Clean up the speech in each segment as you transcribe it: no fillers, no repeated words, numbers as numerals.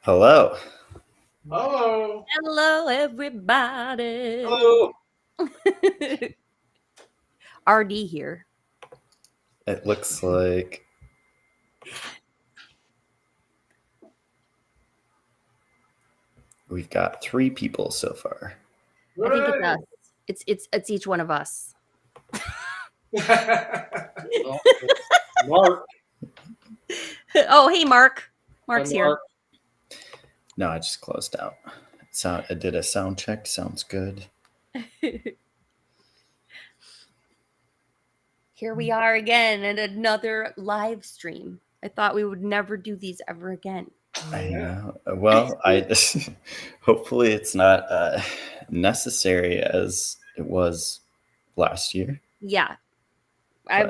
Hello. Hello. Hello, everybody. Hello. RD here. It looks like we've got 3 people so far. I think it's us. It's each one of us. Mark. Oh, hey, Mark. Mark's Hi, here. Mark. No, I just closed out. I did a sound check. Sounds good. Here we are again at another live stream. I thought we would never do these ever again. I know. Well, hopefully it's not necessary as it was last year. Yeah.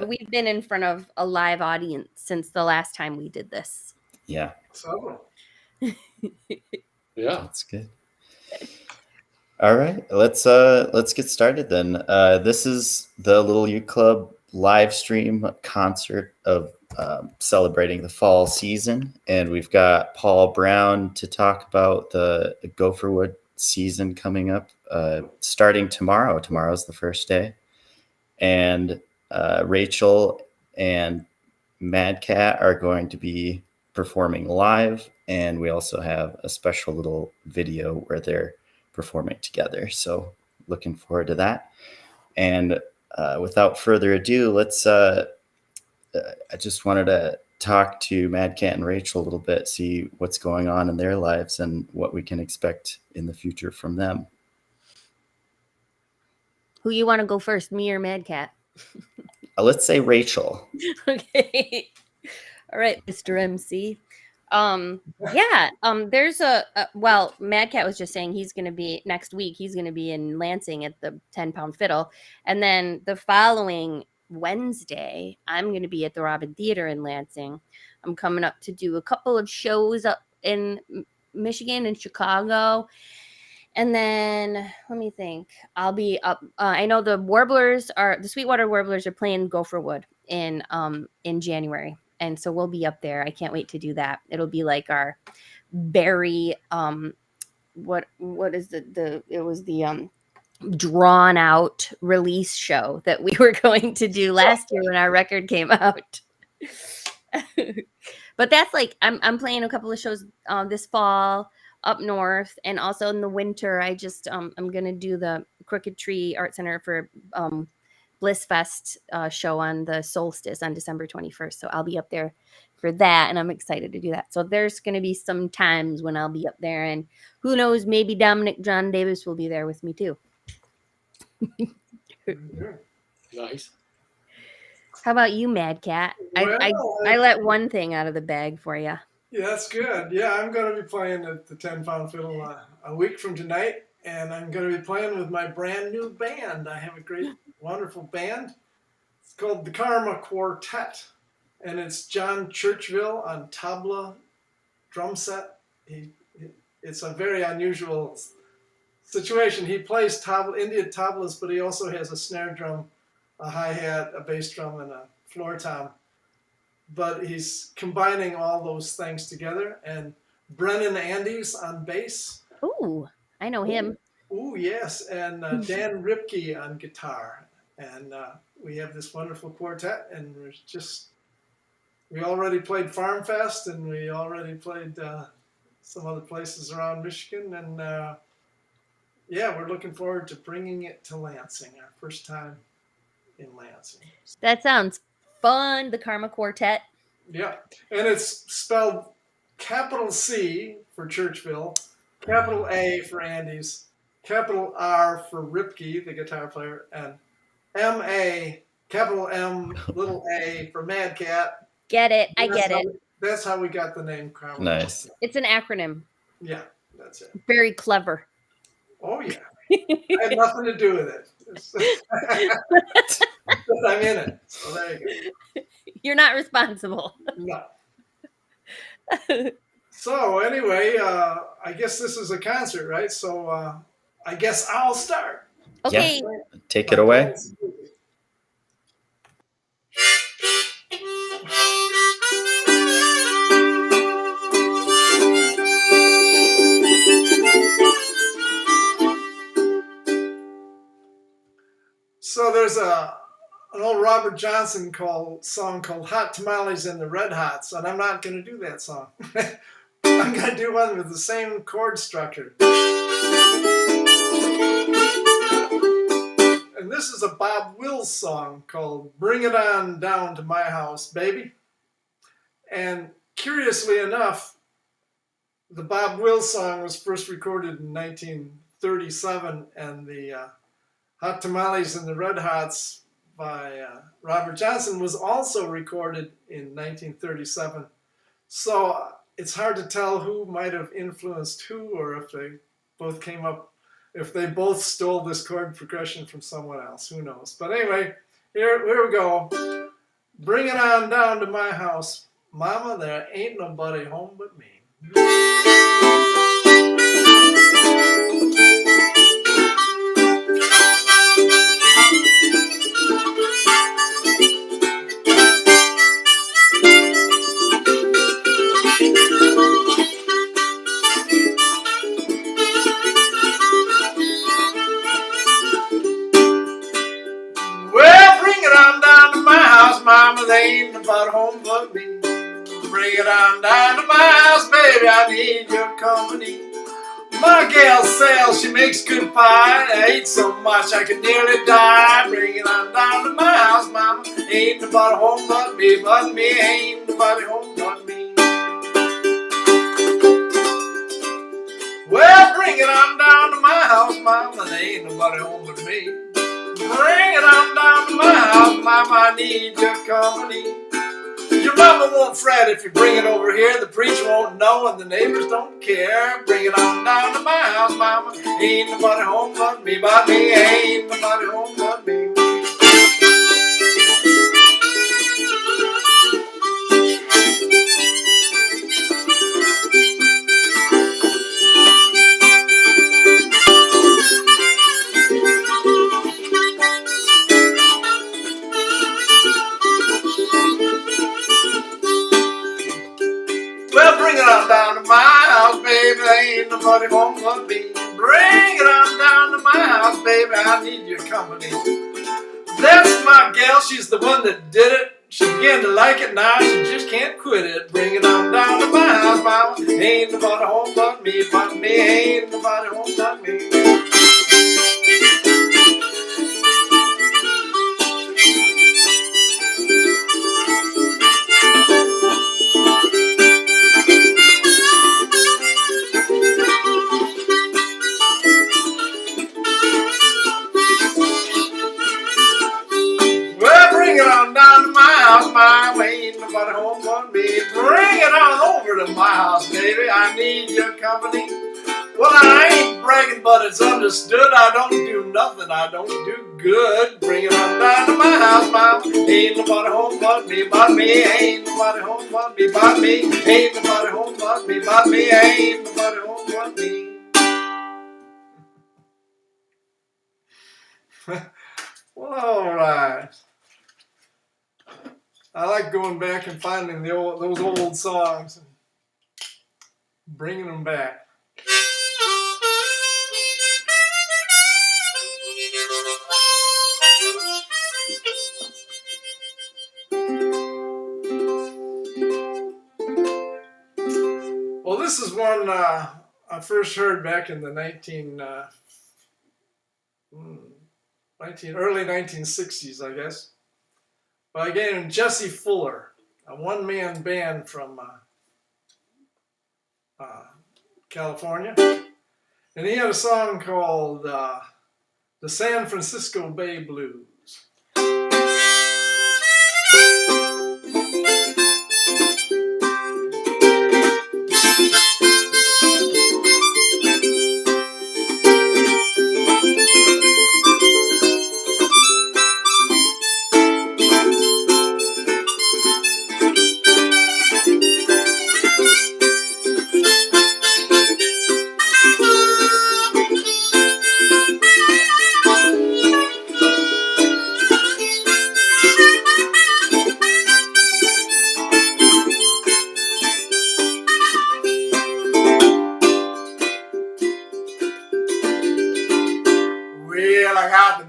We've been in front of a live audience since the last time we did this. Yeah. Several. Yeah. That's good. All right. Let's get started then. This is the Little U Club live stream concert of celebrating the fall season, and we've got Paul Brown to talk about the Gopherwood season coming up, starting tomorrow. Tomorrow's the first day, and Rachael and Mad Cat are going to be performing live, and we also have a special little video where they're performing together. So looking forward to that. And without further ado, let's I just wanted to talk to Mad Cat and Rachael a little bit, see what's going on in their lives and what we can expect in the future from them. Who you want to go first, me or Mad Cat? Let's say Rachael. Okay. All right, Mr. MC. There's well, Mad Cat was just saying he's going to be next week. He's going to be in Lansing at the 10-Pound Fiddle. And then the following Wednesday, I'm going to be at the Robin Theater in Lansing. I'm coming up to do a couple of shows up in Michigan and Chicago. And then let me think. I'll be up. I know the Sweetwater Warblers are playing Gopherwood in January. And so we'll be up there. I can't wait to do that. It'll be like our very what is the drawn out release show that we were going to do last year when our record came out. But that's like I'm playing a couple of shows this fall up north, and also in the winter I just I'm gonna do the Crooked Tree Art Center for Bliss Fest show on the solstice on December 21st. So I'll be up there for that, and I'm excited to do that. So there's going to be some times when I'll be up there, and who knows, maybe Dominic John Davis will be there with me too. Nice. How about you, Mad Cat? Well, I let one thing out of the bag for you. Yeah, that's good. Yeah, I'm going to be playing at the 10-Pound Fiddle a week from tonight, and I'm going to be playing with my brand new band. I have a great, wonderful band. It's called the Karma Quartet, and it's John Churchville on tabla drum set. It's a very unusual situation. He plays Indian tablas, but he also has a snare drum, a hi-hat, a bass drum, and a floor tom. But he's combining all those things together. And Brennan Andes on bass. Ooh, I know him. Ooh, yes. And Dan Ripke on guitar. And we have this wonderful quartet. And we already played Farm Fest, and we already played some other places around Michigan. And we're looking forward to bringing it to Lansing, our first time in Lansing. That sounds fun. The Karma Quartet. Yeah, and it's spelled capital C for Churchville, capital A for Andes, capital R for Ripke, the guitar player, and M-A, capital M, little a for Mad Cat. Get it. I get it. That's how we got the name Karma. Nice. It's an acronym. Yeah, that's it. Very clever. Oh, yeah. I have nothing to do with it. But I'm in it. So there you go. You're not responsible. No. So anyway, I guess this is a concert, right? So I guess I'll start. Okay. Yeah. Take it away. So there's an old Robert Johnson song called Hot Tamales and the Red Hots, and I'm not going to do that song. I'm going to do one with the same chord structure. And this is a Bob Wills song called Bring It On Down to My House, Baby. And curiously enough, the Bob Wills song was first recorded in 1937, and the Hot Tamales and the Red Hots by Robert Johnson was also recorded in 1937. So it's hard to tell who might have influenced who, or if they both came up, if they both stole this chord progression from someone else. Who knows? But anyway, here we go. Bring it on down to my house, Mama, there ain't nobody home but me. Mama, they ain't nobody home but me. Bring it on down to my house, baby, I need your company. My gal Sal, she makes good pie. I eat so much I can nearly die. Bring it on down to my house, Mama. Ain't nobody home but me, ain't nobody home but me. Well, bring it on down to my house, Mama. There ain't nobody home but me. Bring it on down to my house, Mama, I need your company. Your mama won't fret if you bring it over here. The preacher won't know and the neighbors don't care. Bring it on down to my house, Mama. Ain't nobody home but me, ain't nobody home but me. Bring it on down to my house, baby, ain't nobody home but me. Bring it on down to my house, baby, I need your company. That's my gal, she's the one that did it. She began to like it now, she just can't quit it. Bring it on down to my house, mama. Ain't nobody home but me, ain't nobody home but me. Bring it on down to my house, Mama, ain't nobody home but me. Bring it on over to my house, baby, I need your company. Well, I ain't bragging, but it's understood. I don't do nothing, I don't do good. Bring it on down to my house, Mama. Ain't nobody home but me, ain't nobody home but me, ain't nobody home but me, ain't nobody home but me. Well, all right. I like going back and finding those old songs and bringing them back. Well, this is one I first heard back in the early 1960s, I guess. By a guy named Jesse Fuller, a one-man band from California. And he had a song called The San Francisco Bay Blues.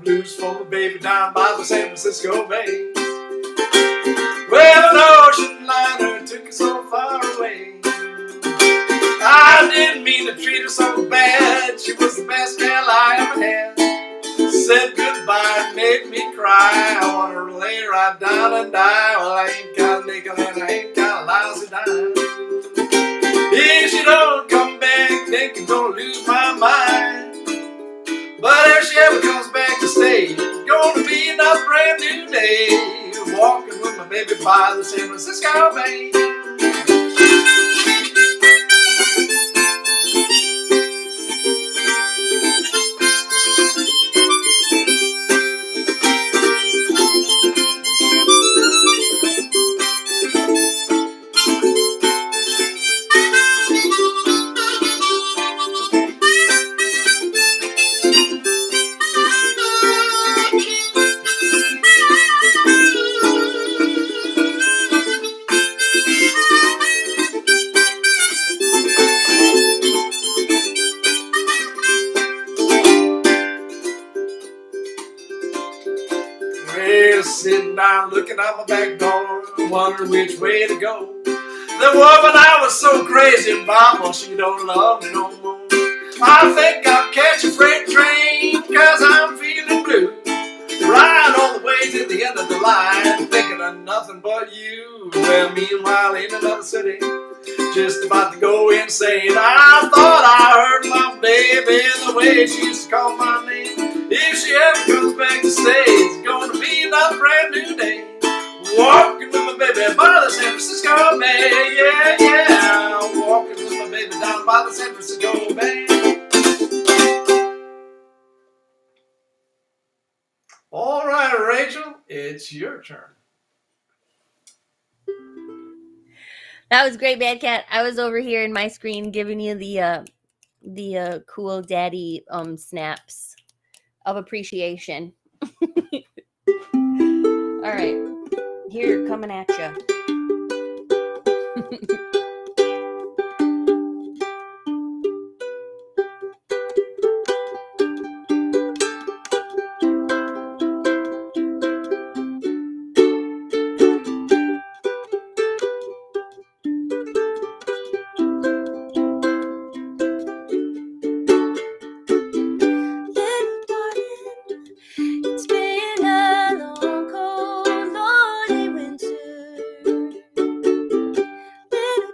blues for my baby down by the San Francisco Bay. Well, an ocean liner took us so far away. I didn't mean to treat her so bad. She was the best gal I ever had. Said goodbye and made me cry. I want to lay right down and die. Well, I ain't got a nickel and I ain't got a lousy dime. If she don't come back, think I'm gonna lose my mind. But if she ever comes back to stay, it's gonna be another brand new day. Walking with my baby by the San Francisco Bay. Well, sitting down looking out my back door, wondering which way to go. The woman I was so crazy about, well, she don't love me no more. I think I'll catch a freight train, cause I'm feeling blue. Ride all the way to the end of the line, thinking of nothing but you. Well, meanwhile, in another city, just about to go insane. I thought I heard my baby the way she used to call my name. If she ever comes back to stay, it's gonna be another brand new day. Walking with my baby by the San Francisco Bay. Yeah, yeah. Walking with my baby down by the San Francisco Bay. All right, Rachel, it's your turn. That was great, Mad Cat. I was over here in my screen giving you the cool daddy snaps of appreciation. All right, here, coming at you. It's been a long, cold, lonely winter. Little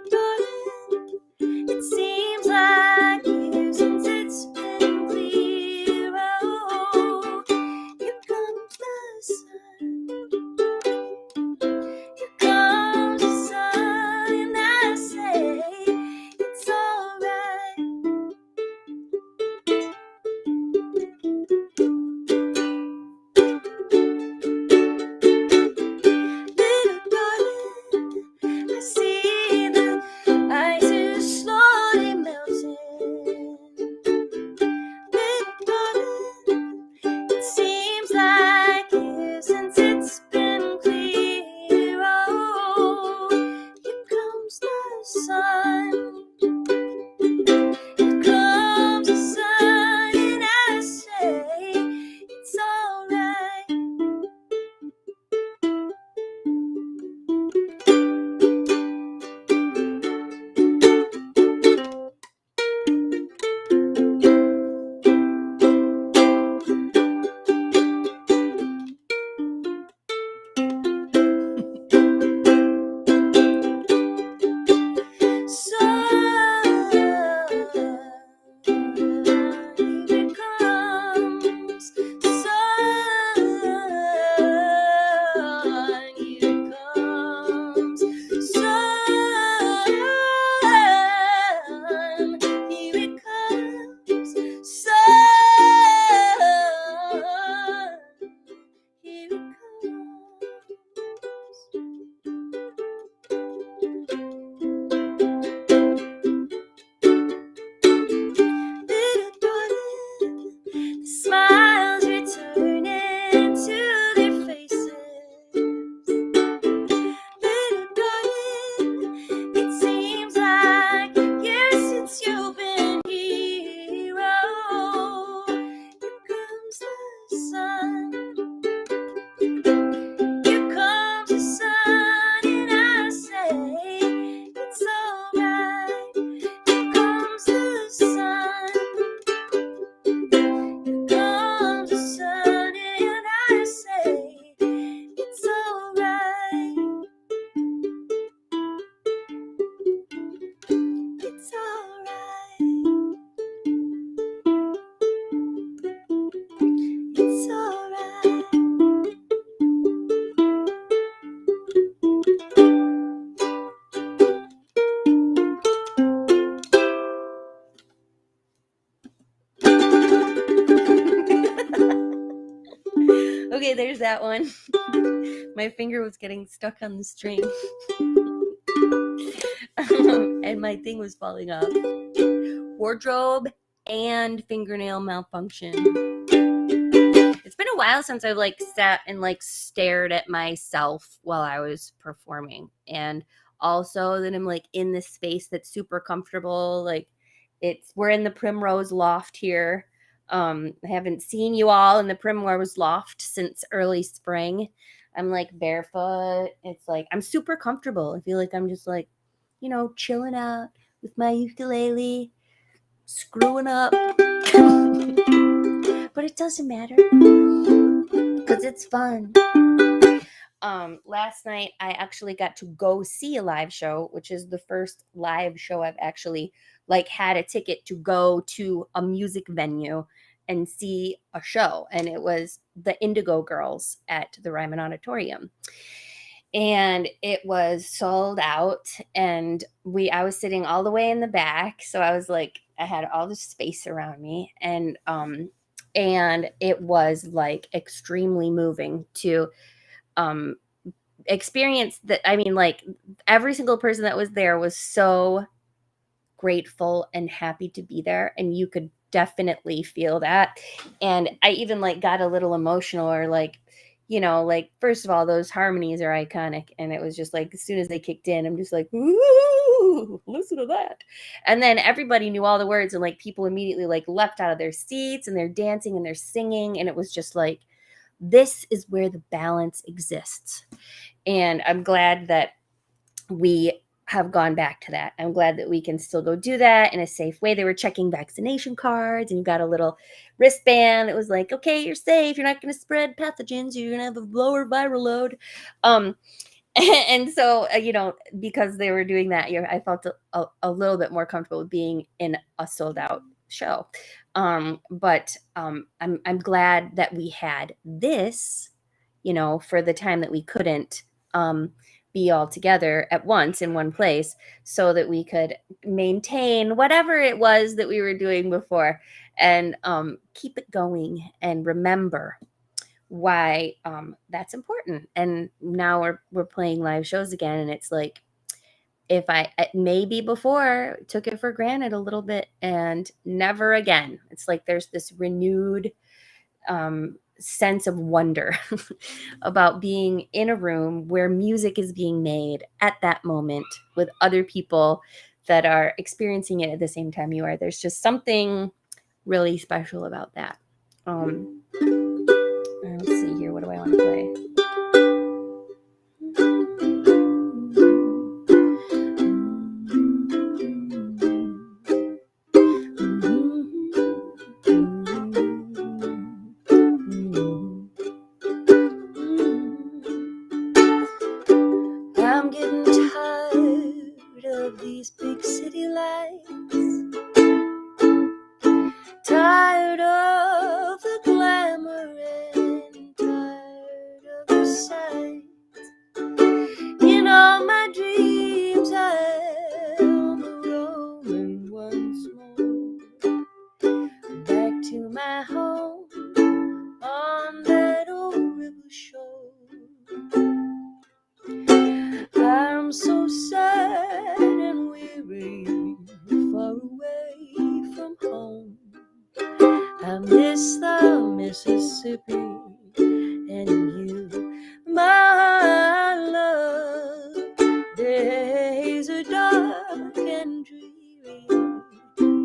Okay, there's that one. My finger was getting stuck on the string. And my thing was falling off. Wardrobe and fingernail malfunction. It's been a while since I've like sat and like stared at myself while I was performing. And also that I'm like in this space that's super comfortable. Like we're in the Primrose Loft here. I haven't seen you all in the Primrose Loft since early spring. I'm like barefoot. It's like I'm super comfortable. I feel like I'm just like, chilling out with my ukulele, screwing up. But it doesn't matter because it's fun. Last night I actually got to go see a live show, which is the first live show I've actually like had a ticket to go to a music venue and see a show. And it was the Indigo Girls at the Ryman Auditorium. And it was sold out, and I was sitting all the way in the back. So I was like, I had all this space around me, and it was like extremely moving to experience that. I mean, like every single person that was there was so grateful and happy to be there, and you could definitely feel that. And I even like got a little emotional, or like, like first of all, those harmonies are iconic, and it was just like as soon as they kicked in, I'm just like, ooh, listen to that. And then everybody knew all the words, and like people immediately like leapt out of their seats, and they're dancing and they're singing, and it was just like, this is where the balance exists. And I'm glad that we have gone back to that. I'm glad that we can still go do that in a safe way. They were checking vaccination cards, and you got a little wristband. It was like, okay, you're safe. You're not going to spread pathogens. You're going to have a lower viral load. And so, because they were doing that, I felt a little bit more comfortable being in a sold out show. But I'm glad that we had this, for the time that we couldn't be all together at once in one place, so that we could maintain whatever it was that we were doing before, and keep it going and remember why that's important. And now we're playing live shows again, and it's like, if I maybe before took it for granted a little bit, and never again. It's like there's this renewed sense of wonder about being in a room where music is being made at that moment with other people that are experiencing it at the same time you are. There's just something really special about that. Let's see here. What do I want to play? I'm getting tired of these big city lights, tired of the glamour, and tired of the sight. In all my dreams I'm rolling once more back to my home on that old river shore. I'm so sad and weary, far away from home. I miss the Mississippi and you, my love. Days are dark and dreary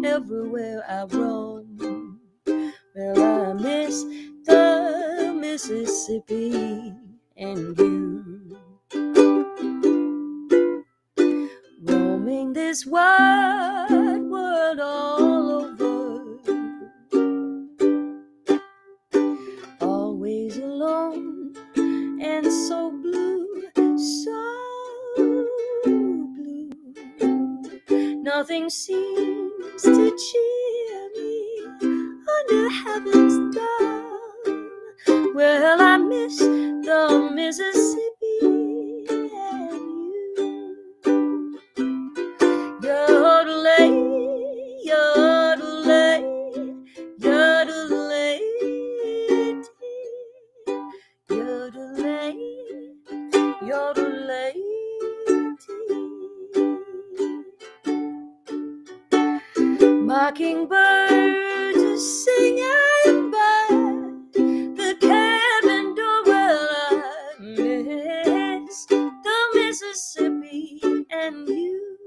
everywhere I roam. Well, I miss the Mississippi and you. Roaming this wide world all over, always alone and so blue, so blue. Nothing seems to cheer me under heaven's dawn. Well, I miss the Mississippi and you. Yodelay, yodelay, yodelay, yodelay. Mockingbirds are singing by the cabin door. Well, I miss the Mississippi and you,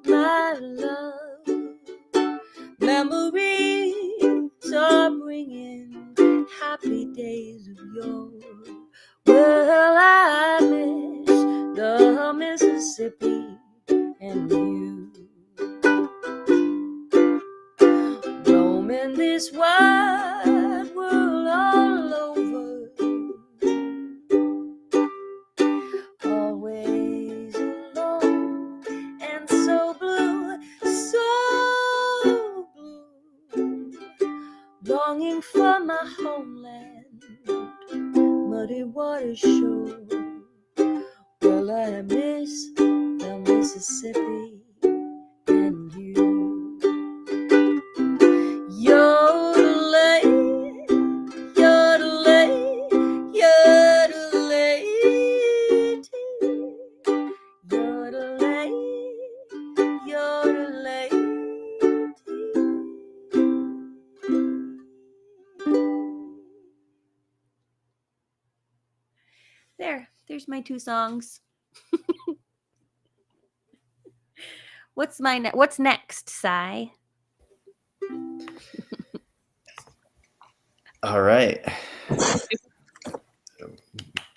my love. Memories are bringing happy days of yore. Well, I miss the Mississippi and you. Roaming this wide world all over, always alone and so blue, so blue, longing for my homeland, muddy water shore. Well, I miss the Mississippi and you. Yodelay, yodelay, yodelay, yodelay, yodelay. There's my 2 songs. What's next, Sai? All right.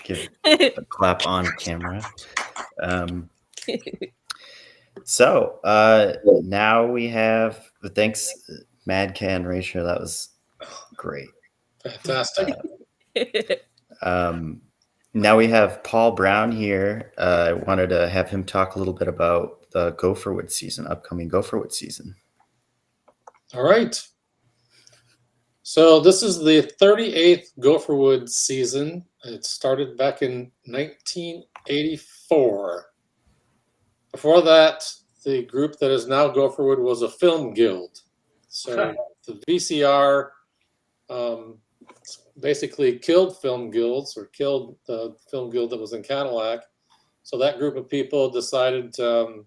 Give a clap on camera. So now we have, thanks, Mad Cat and Rachael. That was great. Fantastic. Now we have Paul Brown here. I wanted to have him talk a little bit about the Gopherwood season, upcoming Gopherwood season. All right. So this is the 38th Gopherwood season. It started back in 1984. Before that, the group that is now Gopherwood was a film guild. So the VCR basically killed film guilds, or killed the film guild that was in Cadillac. So that group of people decided to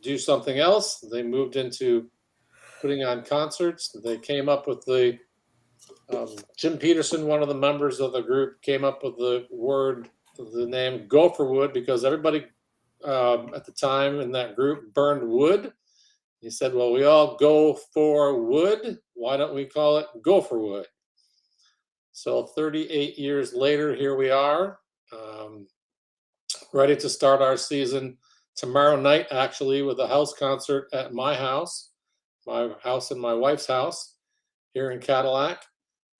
do something else. They moved into putting on concerts. They came up with the Jim Peterson, one of the members of the group, came up with the name Gopherwood, because everybody at the time in that group burned wood. He said, well, we all go for wood. Why don't we call it Gopherwood? So 38 years later, here we are, ready to start our season tomorrow night, actually, with a house concert at my house and my wife's house here in Cadillac.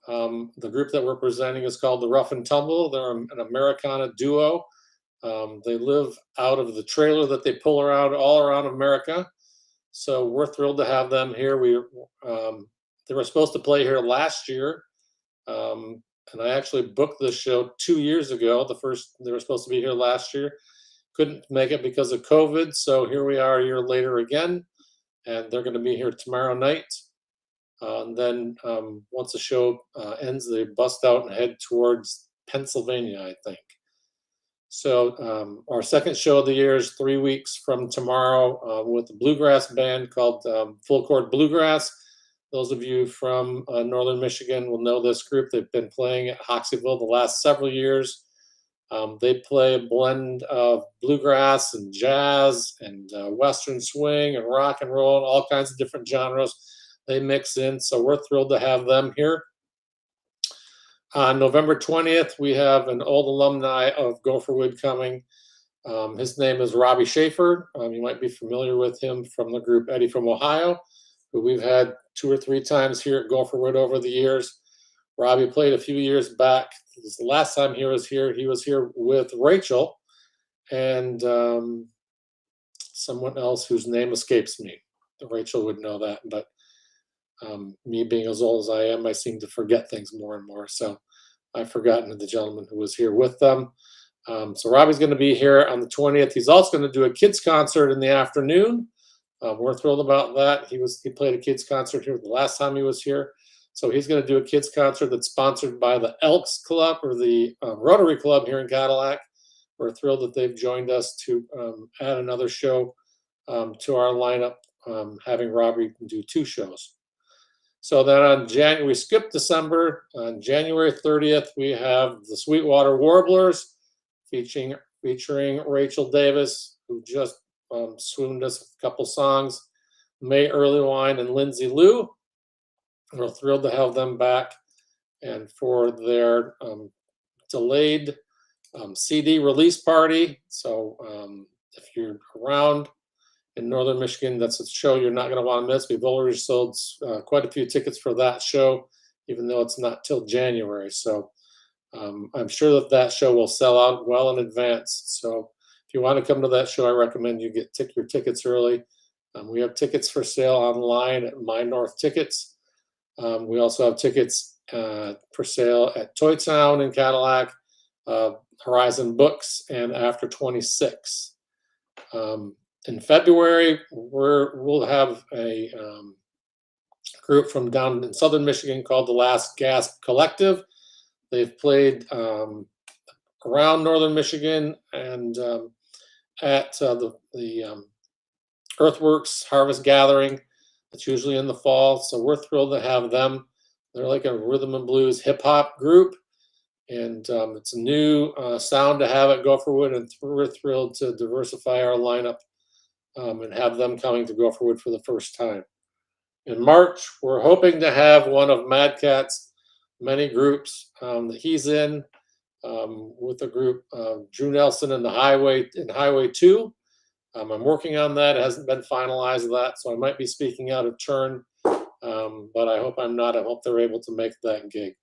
The group that we're presenting is called the Rough and Tumble. They're an Americana duo. They live out of the trailer that they pull around all around America. So we're thrilled to have them here. They were supposed to play here last year. And I actually booked this show 2 years ago. They were supposed to be here last year. Couldn't make it because of COVID. So here we are a year later again. And they're going to be here tomorrow night. And then once the show ends, they bust out and head towards Pennsylvania, I think. So our second show of the year is 3 weeks from tomorrow with a bluegrass band called Full Court Bluegrass. Those of you from northern Michigan will know this group. They've been playing at Hoxseyville the last several years. They play a blend of bluegrass and jazz and western swing and rock and roll and all kinds of different genres they mix in. So we're thrilled to have them here. On November 20th, we have an old alumni of Gopherwood coming. His name is Robbie Shafer. You might be familiar with him from the group Eddie from Ohio, who we've had 2 or 3 times here at Gopherwood over the years. Robbie played a few years back. This is the last time he was here with Rachael and someone else whose name escapes me. Rachael would know that, but me being as old as I am, I seem to forget things more and more. So I've forgotten the gentleman who was here with them. So Robbie's going to be here on the 20th. He's also going to do a kids concert in the afternoon. We're thrilled about that. He played a kids concert here the last time he was here. So he's going to do a kids concert that's sponsored by the Elks Club, or the Rotary Club here in Cadillac. we're thrilled that they've joined us to add another show to our lineup, having Robbie do 2 shows. So then on we skipped December. On January 30th, we have the Sweetwater Warblers featuring Rachael Davis, who just swooned us with a couple songs, May Earlywine and Lindsay Lou. We're thrilled to have them back, and for their delayed CD release party. So if you're around in Northern Michigan, that's a show you're not going to want to miss. We've already sold quite a few tickets for that show, even though it's not till January. So I'm sure that show will sell out well in advance. So if you want to come to that show, I recommend you get your tickets early. We have tickets for sale online at My North Tickets. We also have tickets for sale at Toy Town in Cadillac, Horizon Books, and After 26. In February, we'll have a group from down in Southern Michigan called the Last Gasp Collective. They've played around Northern Michigan and at the Earthworks Harvest Gathering. It's usually in the fall, so we're thrilled to have them. They're like a rhythm and blues hip hop group, and it's a new sound to have at Gopherwood, and we're thrilled to diversify our lineup and have them coming to Gopherwood for the first time. In March, we're hoping to have one of Mad Cat's many groups that he's in with the group Drew Nelson and Highway 2. I'm working on that. It hasn't been finalized that, so I might be speaking out of turn, but I hope I'm not. I hope they're able to make that gig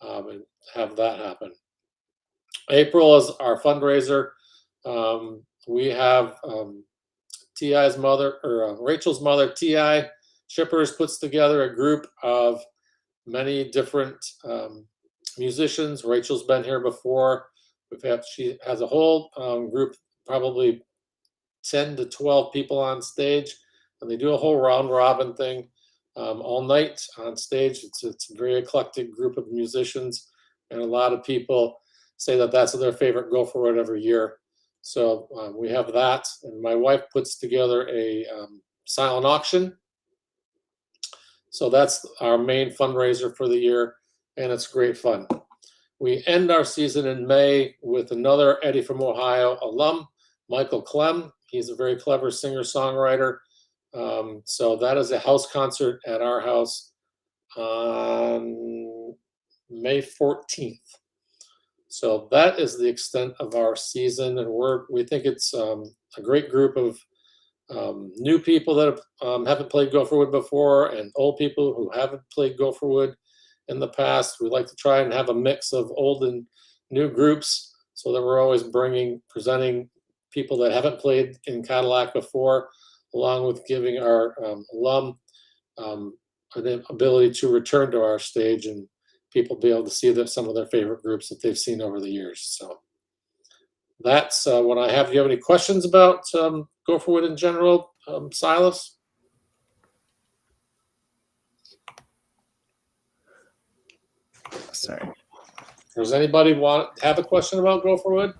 and have that happen. April is our fundraiser. We have T.I.'s mother, or Rachel's mother, T.I. Shippers, puts together a group of many different musicians. Rachel's been here before. She has a whole group, probably 10 to 12 people on stage, and they do a whole round robin thing all night on stage. It's a very eclectic group of musicians, and a lot of people say that that's their favorite Gopherwood every year. So we have that, and my wife puts together a silent auction. So that's our main fundraiser for the year, and it's great fun. We end our season in May with another Eddie from Ohio alum, Michael Clem. He's a very clever singer-songwriter. So that is a house concert at our house on May 14th. So that is the extent of our season, and we think it's a great group of new people that haven't played Gopherwood before, and old people who haven't played Gopherwood in the past. We like to try and have a mix of old and new groups, so that we're always presenting people that haven't played in Cadillac before, along with giving our alum an ability to return to our stage and people be able to see some of their favorite groups that they've seen over the years. So that's what I have. Do you have any questions about Gopherwood in general, Silas? Sorry. Does anybody have a question about Gopherwood?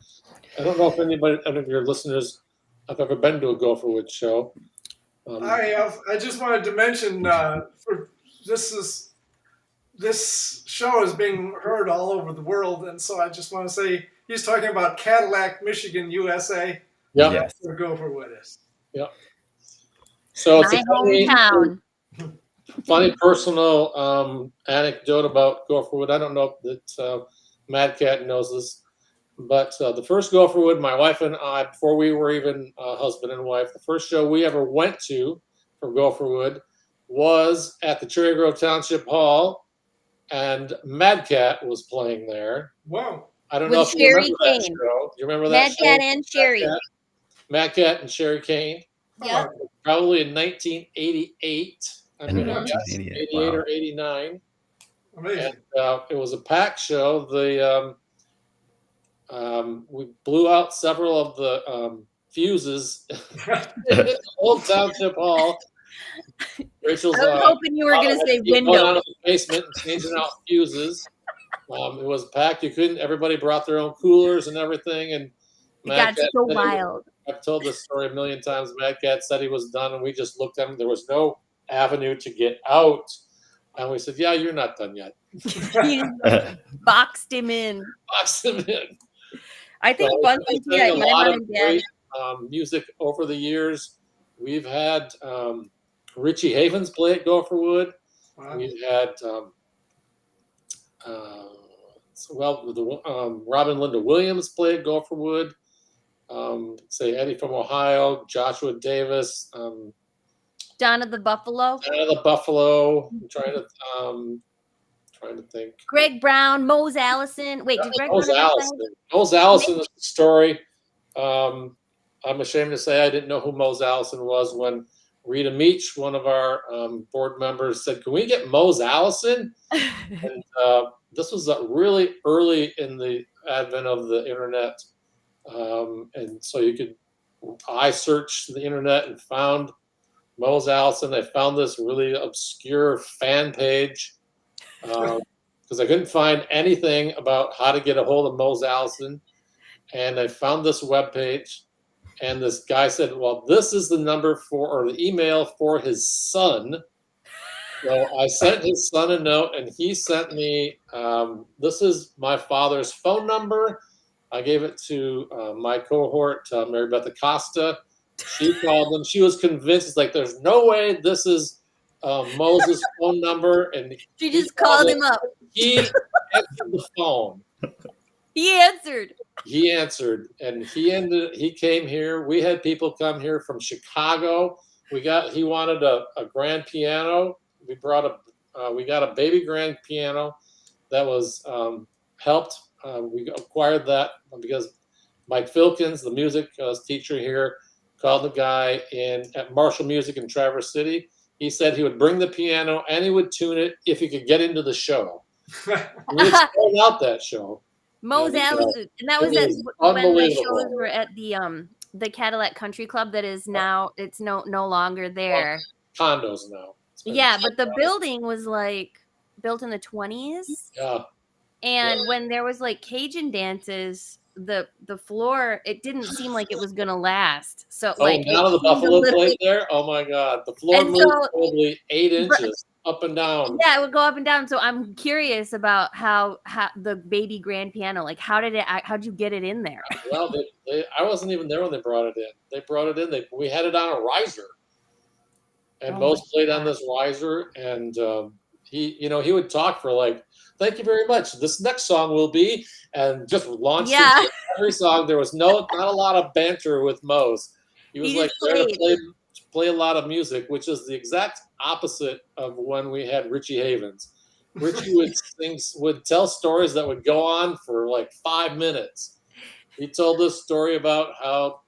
I don't know if any of your listeners have ever been to a Gopherwood show. I just wanted to mention this show is being heard all over the world, and so I just want to say he's talking about Cadillac, Michigan, USA. Yeah, Yes. That's where Gopherwood is. Yeah. So it's My hometown. funny personal anecdote about Gopherwood. I don't know that Mad Cat knows this, but the first Gopherwood, my wife and I, before we were even husband and wife, the first show we ever went to for Gopherwood was at the Cherry Grove Township Hall, and Mad Cat was playing there. Wow. I don't With know if you remember that show. Do you remember that show? Mad Cat and Sherry. Mad Cat and Sherry Kane. Yep. Probably in 1988. I In mean, 1988, 88 wow. or 89. Amazing. And, it was a packed show. We blew out several of the fuses in Old Township Hall. Rachel's I was hoping you were going to say going window. out of the basement and changing out fuses. It was packed. Everybody brought their own coolers and everything, and It got so wild. I've told this story a million times. Madcat said he was done, and we just looked at him. There was no avenue to get out. And we said, yeah, you're not done yet. He boxed him in. Boxed him in. I think so Bunsen Tea, like my mom and dad. Great, music over the years. We've had Richie Havens play at Gopherwood. Wow. We've had Robin and Linda Williams play at Gopherwood. Say Eddie from Ohio, Joshua Davis, Donna the Buffalo. I'm trying to think. Greg Brown, Mose Allison. Wait, did Greg Mose Allison? Mose Allison is the story. I'm ashamed to say I didn't know who Mose Allison was when Rita Meach, one of our board members, said, "Can we get Mose Allison?" And this was really early in the advent of the internet, and so I searched the internet and found Mose Allison. I found this really obscure fan page because I couldn't find anything about how to get a hold of Mose Allison, and I found this webpage. And this guy said, well, this is the number or the email for his son. So I sent his son a note, and he sent me, this is my father's phone number. I gave it to my cohort, Mary Beth Acosta. She called him. She was convinced, it's like, there's no way this is Moses' phone number. And she just called him up. He answered the phone. He answered, and he came here. We had people come here from Chicago. He wanted a grand piano. We got a baby grand piano that was helped. We acquired that because Mike Filkins, the music teacher here, called the guy at Marshall Music in Traverse City. He said he would bring the piano and he would tune it if he could get into the show. We sold out that show. Mose Allison, and that was when the shows were at the Cadillac Country Club that is now, it's no longer there. Condos now. Yeah, but the building was like built in the 20s. Yeah. And when there was like Cajun dances, the floor, it didn't seem like it was gonna last. So now the Buffalo played there. Oh my God, the floor moved probably 8 inches up and down. Yeah, it would go up and down. So I'm curious about how the baby grand piano, like how'd you get it in there? Well, I wasn't even there when they brought it in. They brought it in. We had it on a riser, and Mose played on this riser, and he would talk for like, thank you very much. This next song will be, and just launched into every song. There was not a lot of banter with Mose. He was like there to play a lot of music, which is the exact opposite of when we had Richie Havens. Richie would tell stories that would go on for like 5 minutes. He told this story about how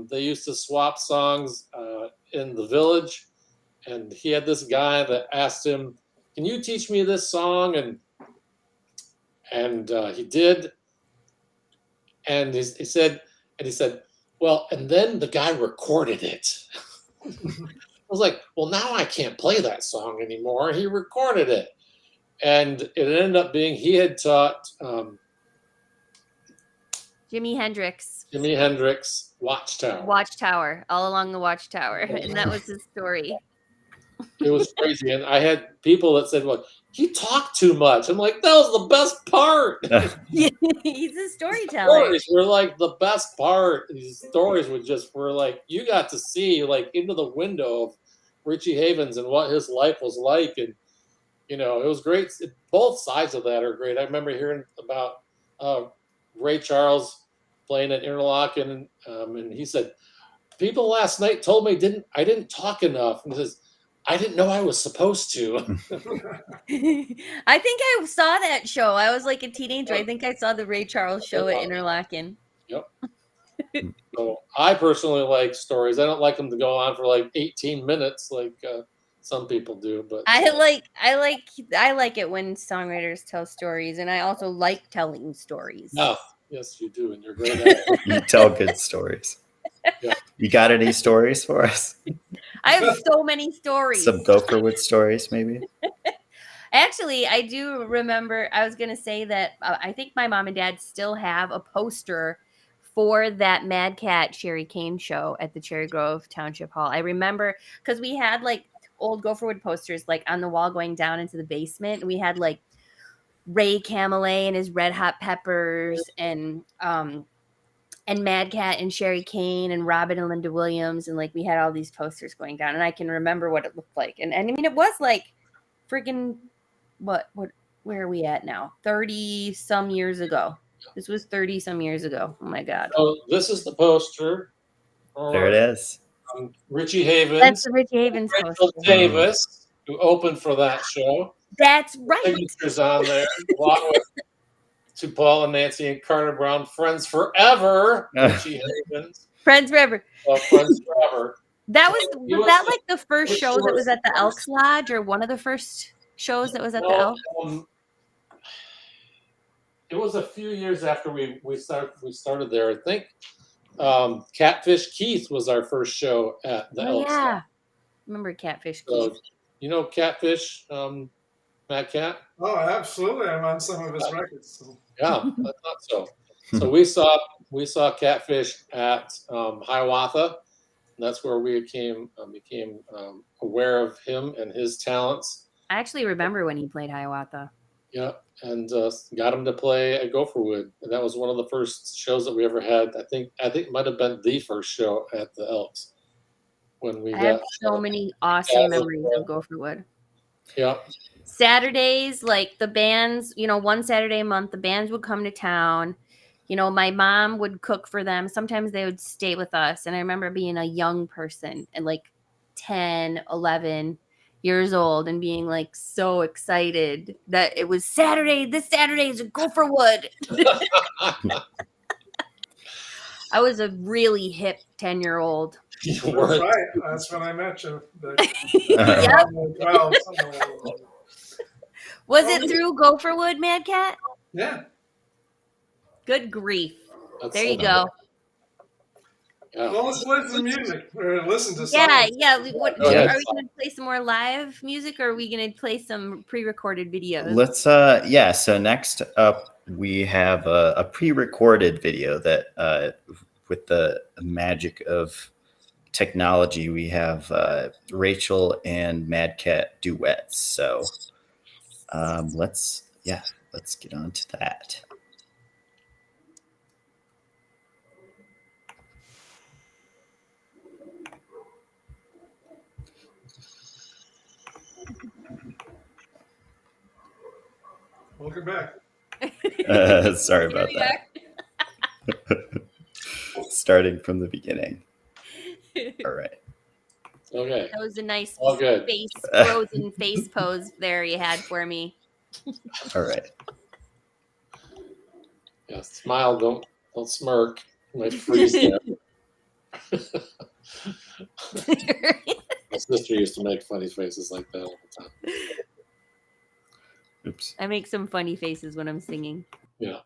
they used to swap songs in the village, and he had this guy that asked him, "Can you teach me this song?" And he did, and he said, well, and then the guy recorded it. I was like, well, now I can't play that song anymore. He recorded it. And it ended up being, he had taught Jimi Hendrix Watchtower. All along the Watchtower. And that was his story. It was crazy. And I had people that said, well, he talked too much. I'm like, that was the best part. He's a storyteller. Stories were like the best part. These stories were like, you got to see like into the window of Richie Havens and what his life was like. And, it was great. Both sides of that are great. I remember hearing about Ray Charles playing at Interlochen, and he said, people last night told me I didn't talk enough. And he says, I didn't know I was supposed to. I think I saw that show. I was like a teenager. I think I saw the Ray Charles show at Interlochen. Yep. So I personally like stories. I don't like them to go on for like 18 minutes like some people do. But I like it when songwriters tell stories, and I also like telling stories. Oh, yes, you do, and you're great at it. You tell good stories. Yeah. You got any stories for us? I have so many stories. Some Gopherwood stories, maybe? Actually, I do remember, I was going to say that I think my mom and dad still have a poster for that Mad Cat Sherry Kane show at the Cherry Grove Township Hall. I remember because we had like old Gopherwood posters like on the wall going down into the basement, and we had like Ray Camelot and his Red Hot Peppers and Mad Cat and Sherry Kane and Robin and Linda Williams, and like we had all these posters going down, and I can remember what it looked like. And I mean, it was like freaking what where are we at now? 30 some years ago. This was 30 some years ago. Oh my god. So this is the poster. There it is. Richie That's Havens, the Richie Havens Rachael poster. Davis, who opened for that show. That's right. Signatures on there, along with to Paul and Nancy and Carter Brown, friends forever. Richie Havens, Friends forever. friends forever. That So he was that the- like the first which show that was at the first? Elks Lodge, or one of the first shows that was at the No, Elks? it was a few years after we started there. I think Catfish Keith was our first show at the Oh Elks. yeah. Remember Catfish So, Keith? you know Catfish, Mad Cat? Oh, absolutely. I'm on some of his records. So. Yeah, I thought so. So we saw Catfish at Hiawatha. That's where we became aware of him and his talents. I actually remember when he played Hiawatha. Yeah, and got him to play at Gopherwood. And that was one of the first shows that we ever had. I think it might have been the first show at the Elks when we I got have so many awesome memories of Gopherwood. Yeah. Saturdays, like the bands, one Saturday a month, the bands would come to town. My mom would cook for them. Sometimes they would stay with us. And I remember being a young person and like 10, 11 years old and being like so excited that it was Saturday. This Saturday is a Gopherwood. I was a really hip 10-year-old. That's right. That's when I met you. Yep. 12, something like that. Was it through Gopherwood, Mad Cat? Yeah. Good grief. That's There so you go. Yeah. Well, let's play some music or listen to songs. Yeah. Are we ahead. going to play some more live music, or are we going to play some pre-recorded videos? Let's so next up we have a pre-recorded video that with the magic of technology, we have Rachael and Mad Cat Duets. So let's get on to that. Welcome back. Sorry about that. Starting from the beginning. All right. Okay. That was a nice All good. frozen face pose there you had for me. All right. Yeah, smile, don't smirk. You might freeze there. My sister used to make funny faces like that all the time. Oops. I make some funny faces when I'm singing. Yeah.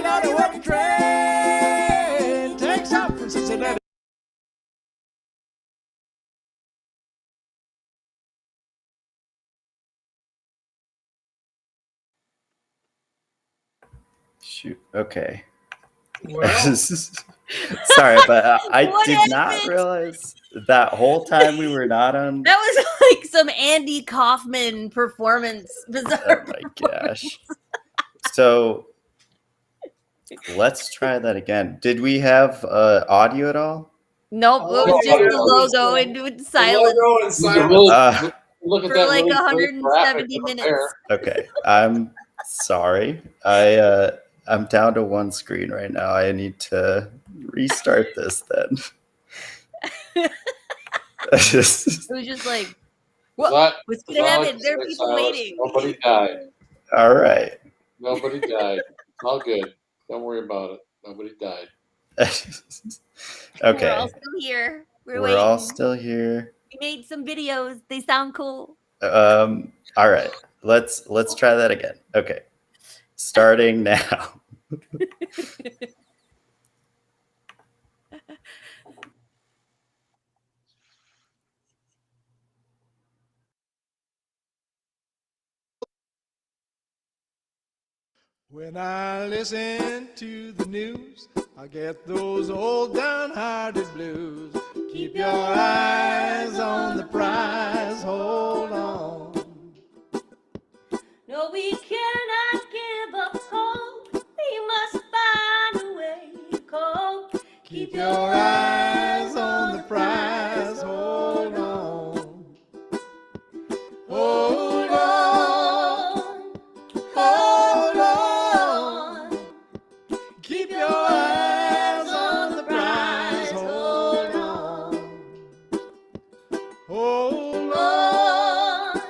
Cincinnati working train takes off from Cincinnati. Shoot. Okay. Well, Sorry, but I What did not happened? realize that whole time we were not on. That was like some Andy Kaufman performance. Bizarre. Oh my gosh. So let's try that again. Did we have audio at all? Nope, it was just the logo and with silence logo and It was a silence. really- look at for that like really great 170 graphic minutes. Okay. I'm sorry. I'm down to one screen right now. I need to restart this then. It was just like, what? That- What's as gonna I like happen? to There are say, people Silas, waiting. Nobody died. All right. Nobody died. It's all good. Don't worry about it. Nobody died. We're all Okay. still here. We're We're all waiting. still here. We made some videos. They sound cool. All right. Let's try that again. Okay. Starting now. When I listen to the news, I get those old downhearted blues. Keep your eyes on the prize, hold on. No, we cannot give up hope. We must find a way to cope. Keep your eyes on the prize, hold on. Hold on, hold on. Keep your eyes on the prize, hold on. Hold on,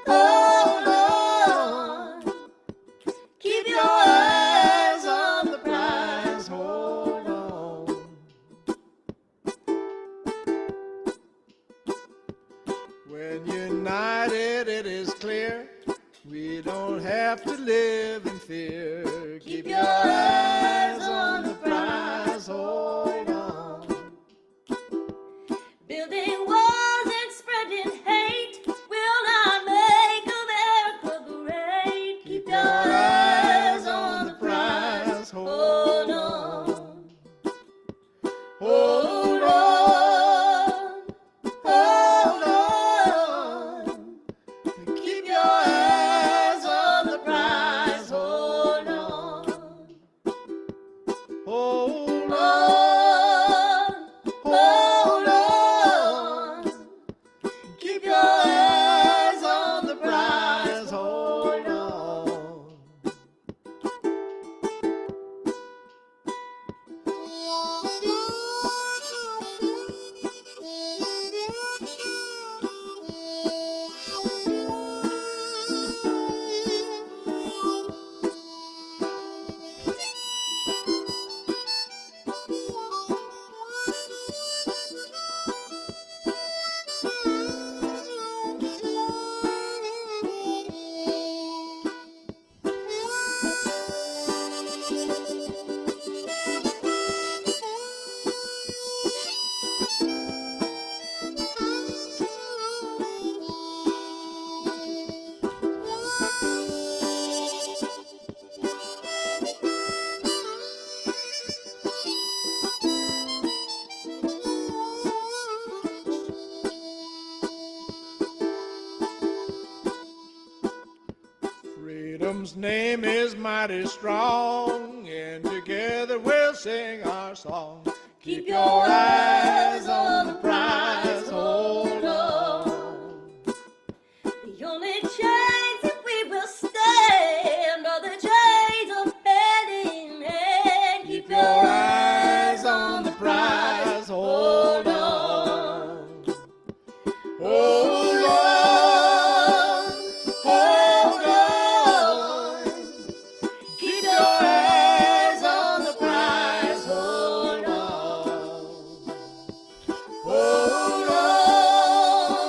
hold on. Keep your eyes on the prize, hold on. When united, it is clear we don't have to live in fear. Keep your eyes on the prize, hold on. Building walls and spreading hate will not make America great. Keep your eyes on the prize, hold on. Hold on, hold on. Keep your eyes on the prize, hold on. Hold on, hold on. Keep your eyes on the prize, hold on. Freedom's name is mighty strong, and together we'll sing our song. Keep your eyes on the prize, hold on. The only chance if we will stand are the chains of hand in hand. Keep your eyes on the prize, hold on. Hold on, hold on. Keep your eyes on the prize, hold on. Hold on,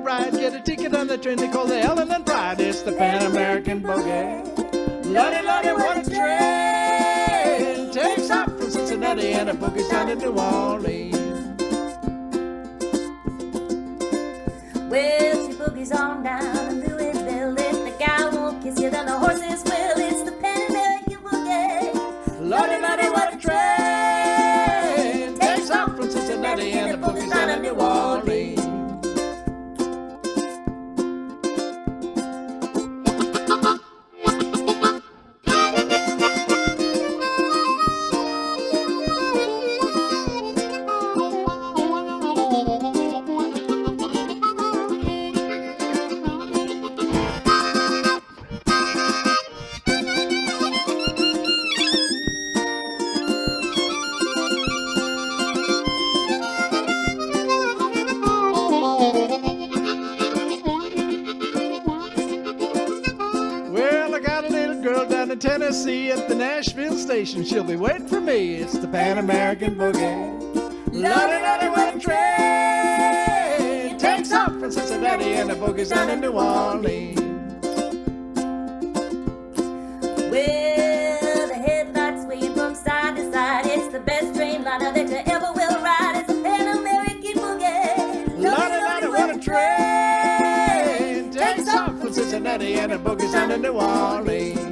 a ride, get a ticket on the train they call the Ellen and Pride. It's the Pan American Boogie. Lordy, Lordy, what a train! Takes off from Cincinnati and a boogie's down to New Orleans. Well, she boogies on down to Louisville. If the guy won't kiss you, then the horses will. It's the Pan American Boogie. Lordy, Lordy, what a train! Takes off from Cincinnati and a boogie's down to New Orleans. Tennessee at the Nashville station. She'll be waiting for me. It's the Pan American Boogie. Lordy, Lordy, what a train! Takes off from Cincinnati and the boogie's down in New Orleans. Well, the headlights swaying from side to side. It's the best train liner that you ever will ride. It's the Pan American Boogie. Lordy, Lordy, what a train! Takes off from Cincinnati and the boogie's down in New Orleans.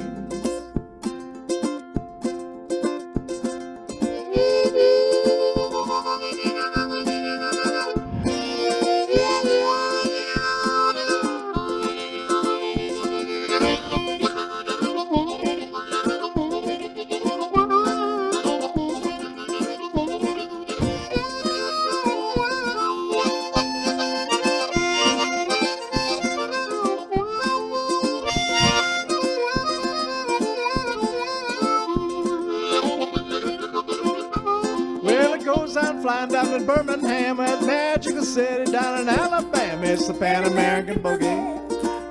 Flying down to Birmingham, that magical city down in Alabama. It's the Pan American Boogie.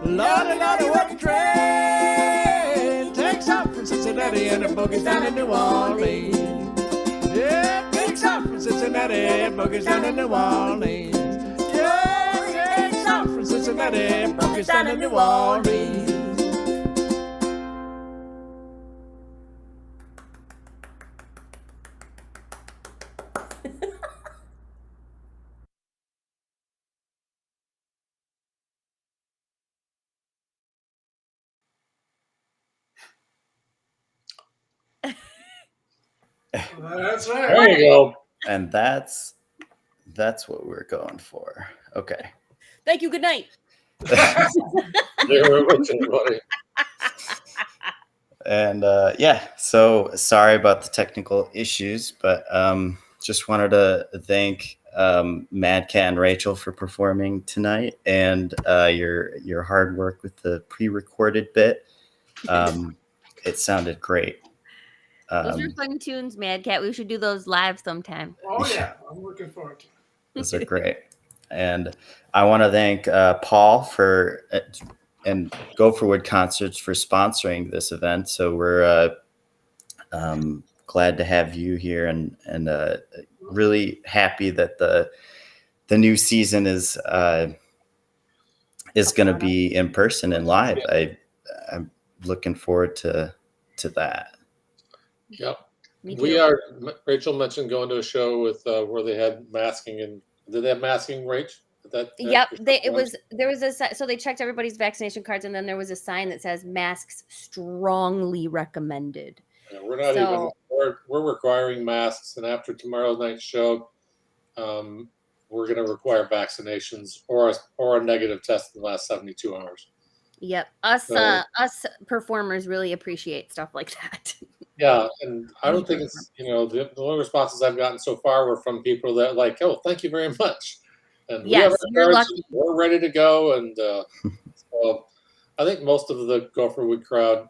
Lordy, Lordy, what a train! Takes off from Cincinnati and the boogie's down in New Orleans. Yeah, takes off from Cincinnati and boogie's down in New Orleans. Yeah, takes off from Cincinnati and boogie's down in New Orleans. That's right. There you go. And that's what we're going for. Okay. Thank you. Good night. There we go, everybody. And yeah, so sorry about the technical issues, but just wanted to thank Mad Cat and Rachael for performing tonight, and your hard work with the pre-recorded bit. It sounded great. Those are fun tunes, Mad Cat. We should do those live sometime. Oh yeah, I'm looking forward to it. Those are great. And I want to thank Paul for and Go for Wood Concerts for sponsoring this event. So we're glad to have you here, and really happy that the new season is going to be in person and live. I'm looking forward to that. Yep. We are. Rachael mentioned going to a show with where they had masking, and did they have masking, Rach? Yep. There was a so they checked everybody's vaccination cards, and then there was a sign that says masks strongly recommended. Yeah, we're not even. We're requiring masks, and after tomorrow night's show, we're going to require vaccinations or a negative test in the last 72 hours. Yep. Us performers really appreciate stuff like that. Yeah, and I don't think it's, the only responses I've gotten so far were from people that are like, oh, thank you very much. And yes, you're lucky. We're ready to go. And so I think most of the Go for Wood crowd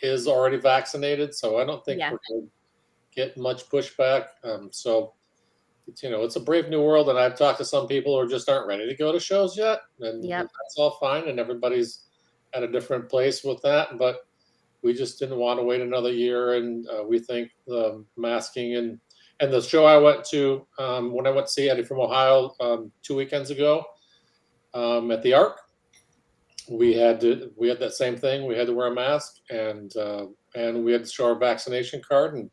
is already vaccinated, so I don't think we're going to get much pushback. So it's a brave new world, and I've talked to some people who just aren't ready to go to shows yet, and that's all fine, and everybody's at a different place with that, but we just didn't want to wait another year, and we think the masking and the show I went to when I went to see Eddie from Ohio 2 weekends ago, at the Ark, we had that same thing. We had to wear a mask, and we had to show our vaccination card, and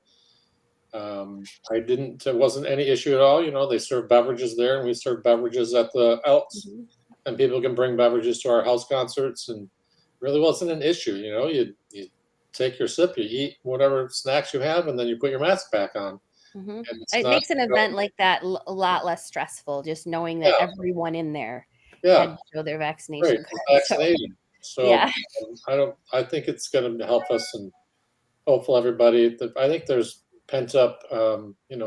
it wasn't any issue at all. You know, they serve beverages there, and we serve beverages at the Elks, and people can bring beverages to our house concerts, and really wasn't an issue. You know, you take your sip, you eat whatever snacks you have, and then you put your mask back on. And It makes an event like that a lot less stressful, just knowing that everyone in there had to show their vaccination card. Vaccinated. So yeah. I think it's going to help us, and hopefully everybody. I think there's pent up,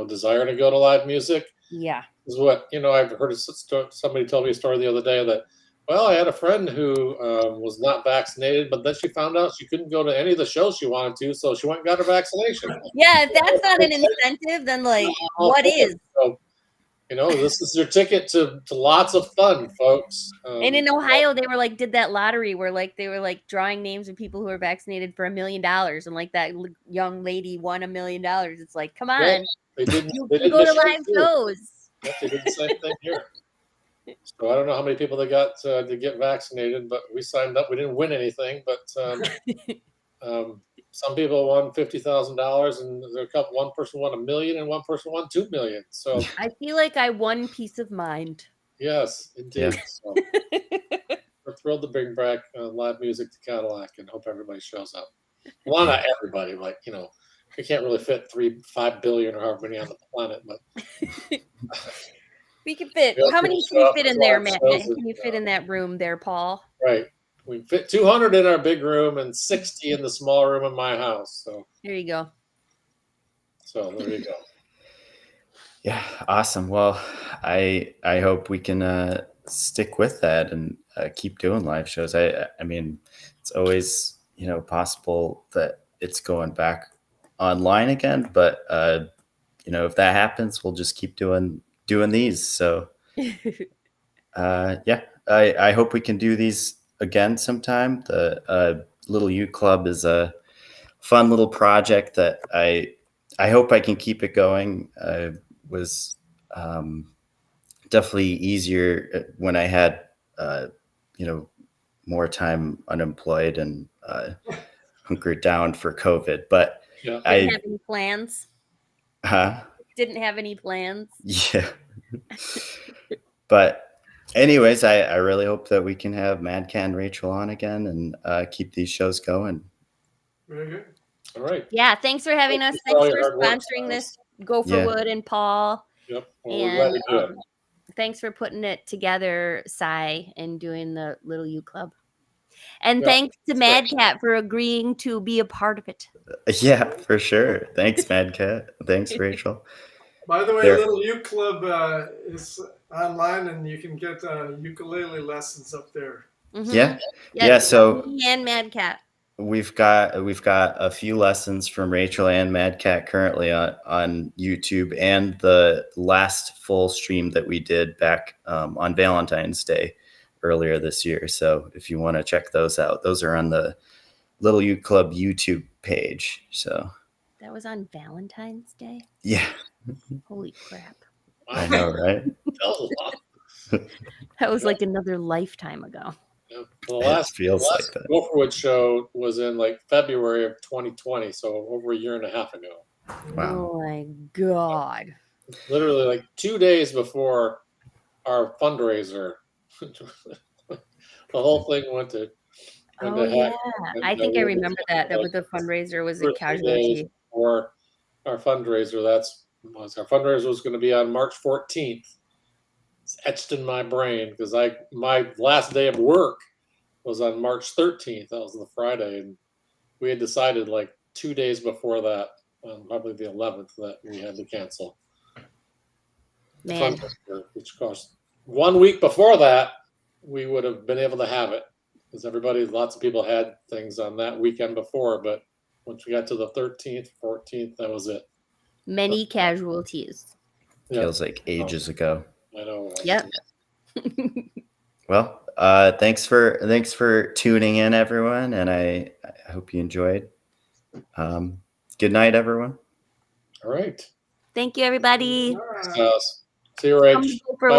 desire to go to live music. Yeah. Is what I've heard. Somebody told me a story the other day that, well, I had a friend who was not vaccinated, but then she found out she couldn't go to any of the shows she wanted to, so she went and got her vaccination. Yeah, if that's not an incentive, then what is? So, this is your ticket to lots of fun, folks. And in Ohio, they were did that lottery where they were drawing names of people who were vaccinated for $1 million, and that young lady won $1 million. It's come on, yeah, they didn't go to live shows. Yeah, they did the same thing here. So I don't know how many people they got to get vaccinated, but we signed up. We didn't win anything, but some people won $50,000, and one person won $1 million, and one person won $2 million. So I feel like I won peace of mind. Yes, indeed. Yeah. So we're thrilled to bring back live music to Cadillac, and hope everybody shows up. Well, not everybody, we can't really fit 5 billion or however many on the planet, but we can fit. How many can you fit in there, Matt? Can you fit in that room there, Paul? Right. We fit 200 in our big room and 60 in the small room in my house. So there you go. So there you go. Yeah, awesome. Well, I hope we can stick with that and keep doing live shows. I mean, it's always possible that it's going back online again, but if that happens, we'll just keep doing these. So yeah, I hope we can do these again sometime. The Little U Club is a fun little project that I hope I can keep it going. Was definitely easier when I had more time unemployed and hunkered down for COVID, but didn't have any plans. Huh? Didn't have any plans. Yeah. But anyways, I really hope that we can have Mad Cat and Rachael on again and keep these shows going. Very good. All right. Yeah, thanks for having us. Thanks for sponsoring this, Gopherwood and Paul. Yep. Well, we're glad to do it. Thanks for putting it together, Cy, and doing the Little U Club. And thanks to Mad Cat for agreeing to be a part of it. Yeah, for sure. Thanks, Mad Cat. Thanks, Rachael. By the way, Little U Club is online, and you can get ukulele lessons up there. Mm-hmm. Yeah. So and Mad Cat. We've got a few lessons from Rachael and Mad Cat currently on YouTube, and the last full stream that we did back on Valentine's Day earlier this year. So if you want to check those out, those are on the Little U Club YouTube page. So that was on Valentine's Day? Yeah. Holy crap. I know, right? That was another lifetime ago. Yeah. Well, the last Gopherwood show was in February of 2020, so over a year and a half ago. Wow. Oh my God. Literally 2 days before our fundraiser. The whole thing went to yeah. I think I remember that with the fundraiser was a casualty. For our fundraiser, our fundraiser was going to be on March 14th. It's etched in my brain because my last day of work was on March 13th. That was the Friday, and we had decided 2 days before that, probably the 11th, that we had to cancel. Man. Which cost 1 week before that, we would have been able to have it because lots of people had things on that weekend before, but once we got to the 13th, 14th, that was it. Many casualties. Feels like ages ago. I know. Yep. Well, thanks for tuning in, everyone, and I hope you enjoyed. Good night, everyone. All right. Thank you, everybody. See you, Rach. Bye.